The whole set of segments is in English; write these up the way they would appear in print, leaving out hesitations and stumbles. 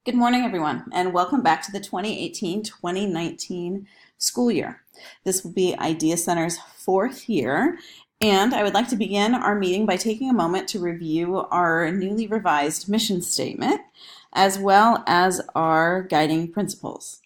Good morning, everyone, and welcome back to the 2018-2019 school year. This will be Idea Center's fourth year, and I would like to begin our meeting by taking a moment to review our newly revised mission statement, as well as our guiding principles.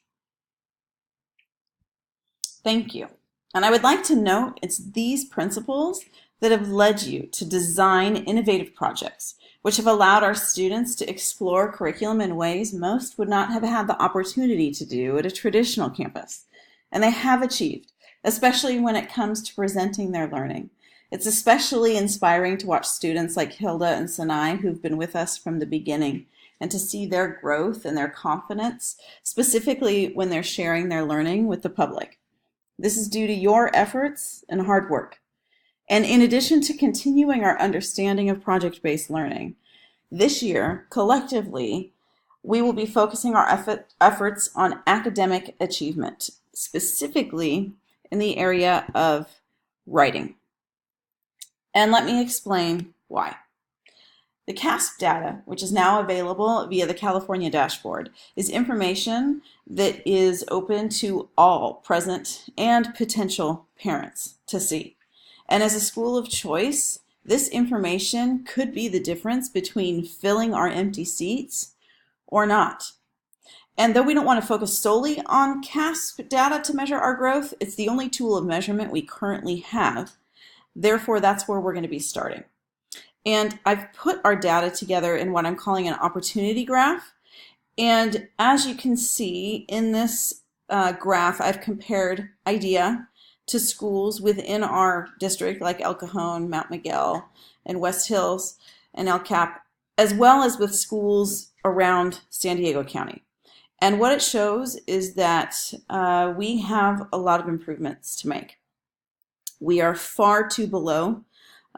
Thank you. And I would like to note it's these principles that have led you to design innovative projects, which have allowed our students to explore curriculum in ways most would not have had the opportunity to do at a traditional campus. And they have achieved, especially when it comes to presenting their learning. It's especially inspiring to watch students like Hilda and Sinai, who've been with us from the beginning, and to see their growth and their confidence, specifically when they're sharing their learning with the public. This is due to your efforts and hard work. And in addition to continuing our understanding of project-based learning, this year, collectively, we will be focusing our efforts on academic achievement, specifically in the area of writing. And let me explain why. The CASP data, which is now available via the California dashboard, is information that is open to all present and potential parents to see. And as a school of choice, this information could be the difference between filling our empty seats or not. And though we don't want to focus solely on CASP data to measure our growth, it's the only tool of measurement we currently have. Therefore, that's where we're going to be starting. And I've put our data together in what I'm calling an opportunity graph. And as you can see in this graph, I've compared IDEA to schools within our district like El Cajon, Mount Miguel, and West Hills, and El Cap, as well as with schools around San Diego County. And what it shows is that we have a lot of improvements to make. We are far too below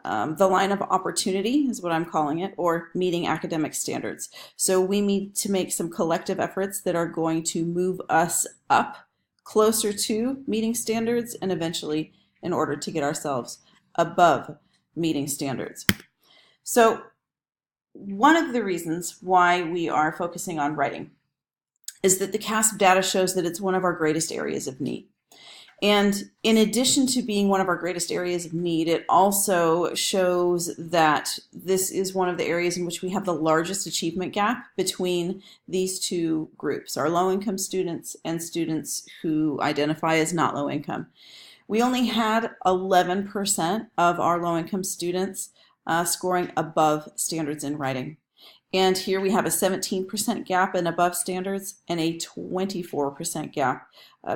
the line of opportunity, is what I'm calling it, or meeting academic standards. So we need to make some collective efforts that are going to move us up closer to meeting standards and eventually in order to get ourselves above meeting standards. So one of the reasons why we are focusing on writing is that the CASP data shows that it's one of our greatest areas of need. And in addition to being one of our greatest areas of need, it also shows that this is one of the areas in which we have the largest achievement gap between these two groups, our low-income students and students who identify as not low-income. We only had 11% of our low-income students scoring above standards in writing. And here we have a 17% gap in above standards and a 24% gap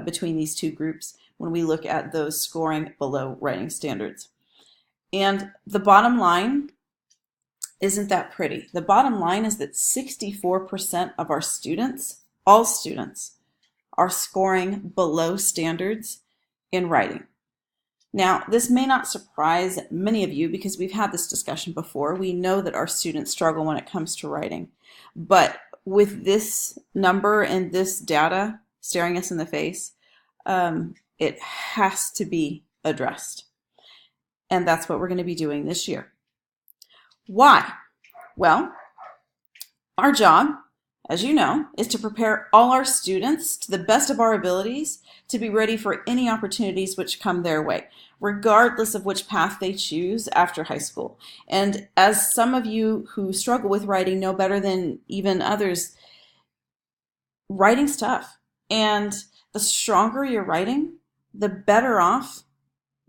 between these two groups when we look at those scoring below writing standards. And the bottom line isn't that pretty. The bottom line is that 64% of our students, all students, are scoring below standards in writing. Now, this may not surprise many of you because we've had this discussion before. We know that our students struggle when it comes to writing. But with this number and this data staring us in the face, it has to be addressed. And that's what we're going to be doing this year. Why? Well, our job, as you know, is to prepare all our students to the best of our abilities to be ready for any opportunities which come their way, regardless of which path they choose after high school. And as some of you who struggle with writing know better than even others, writing's tough. And the stronger your writing, the better off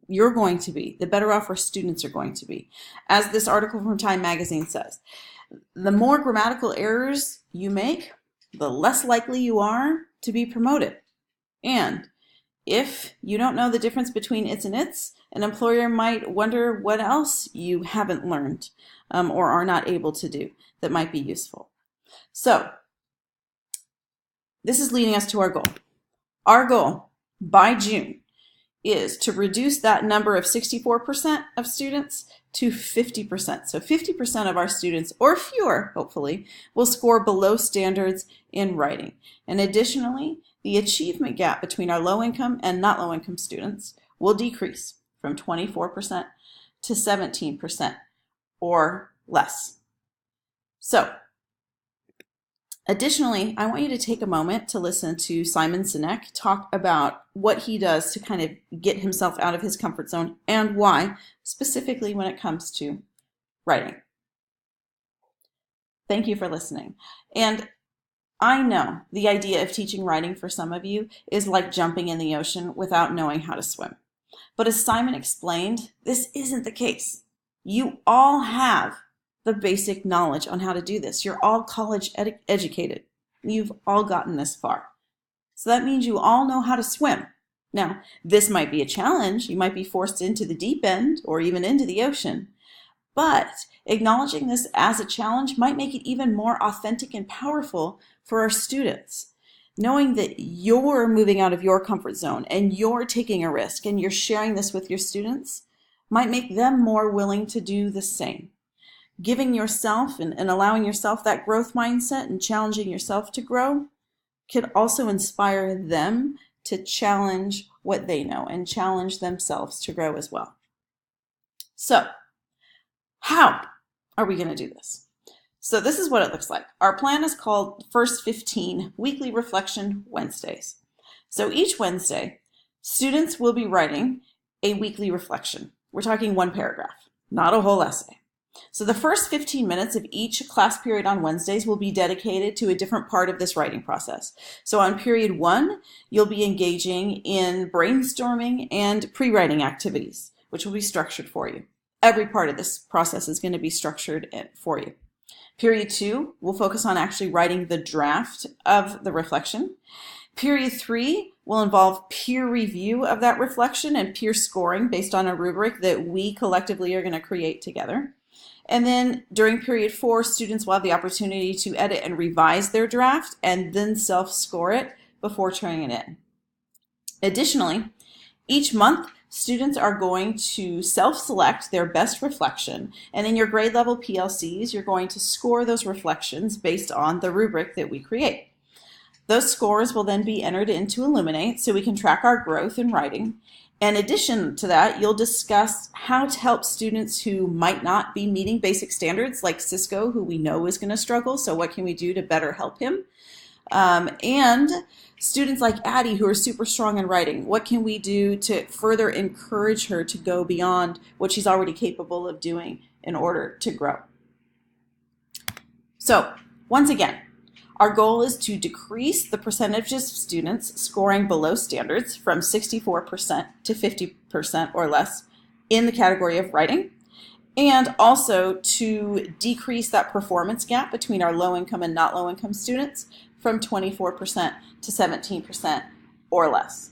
you're going to be, the better off our students are going to be. As this article from Time Magazine says, the more grammatical errors you make, the less likely you are to be promoted. And if you don't know the difference between its and its, an employer might wonder what else you haven't learned or are not able to do that might be useful. So this is leading us to our goal. Our goal by June is to reduce that number of 64% of students to 50%. So 50% of our students, or fewer, hopefully, will score below standards in writing. And additionally, the achievement gap between our low-income and not low-income students will decrease from 24% to 17% or less. So Additionally, I want you to take a moment to listen to Simon Sinek talk about what he does to kind of get himself out of his comfort zone and why, specifically when it comes to writing. Thank you for listening. And I know the idea of teaching writing for some of you is like jumping in the ocean without knowing how to swim. But as Simon explained, this isn't the case. You all have the basic knowledge on how to do this. You're all college educated. You've all gotten this far. So that means you all know how to swim. Now, this might be a challenge. You might be forced into the deep end or even into the ocean. But acknowledging this as a challenge might make it even more authentic and powerful for our students. Knowing that you're moving out of your comfort zone and you're taking a risk and you're sharing this with your students might make them more willing to do the same. Giving yourself and allowing yourself that growth mindset and challenging yourself to grow could also inspire them to challenge what they know and challenge themselves to grow as well. So, how are we going to do this? So this is what it looks like. Our plan is called First 15 Weekly Reflection Wednesdays. So each Wednesday, students will be writing a weekly reflection. We're talking one paragraph, not a whole essay. So the first 15 minutes of each class period on Wednesdays will be dedicated to a different part of this writing process. So on period 1, you'll be engaging in brainstorming and pre-writing activities, which will be structured for you. Every part of this process is going to be structured for you. Period 2 will focus on actually writing the draft of the reflection. Period 3 will involve peer review of that reflection and peer scoring based on a rubric that we collectively are going to create together. And then during period 4, students will have the opportunity to edit and revise their draft and then self-score it before turning it in. Additionally, each month, students are going to self-select their best reflection, and in your grade level PLCs, you're going to score those reflections based on the rubric that we create. Those scores will then be entered into Illuminate so we can track our growth in writing. In addition to that, you'll discuss how to help students who might not be meeting basic standards, like Cisco, who we know is going to struggle, so what can we do to better help him? And students like Addie, who are super strong in writing, what can we do to further encourage her to go beyond what she's already capable of doing in order to grow? So, once again, our goal is to decrease the percentage of students scoring below standards from 64% to 50% or less in the category of writing, and also to decrease that performance gap between our low-income and not low-income students from 24% to 17% or less.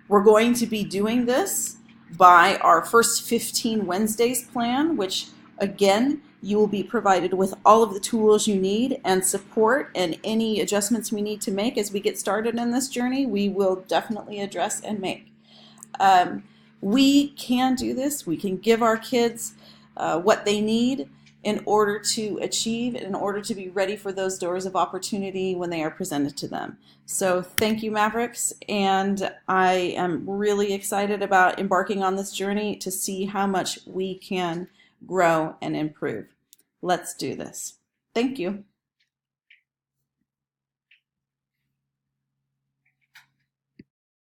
We're going to be doing this by our First 15 Wednesdays plan, which again, you will be provided with all of the tools you need and support, and any adjustments we need to make as we get started in this journey, we will definitely address and make. We can do this. We can give our kids what they need in order to achieve, in order to be ready for those doors of opportunity when they are presented to them. So thank you, Mavericks, and I am really excited about embarking on this journey to see how much we can grow and improve. Let's do this. Thank you.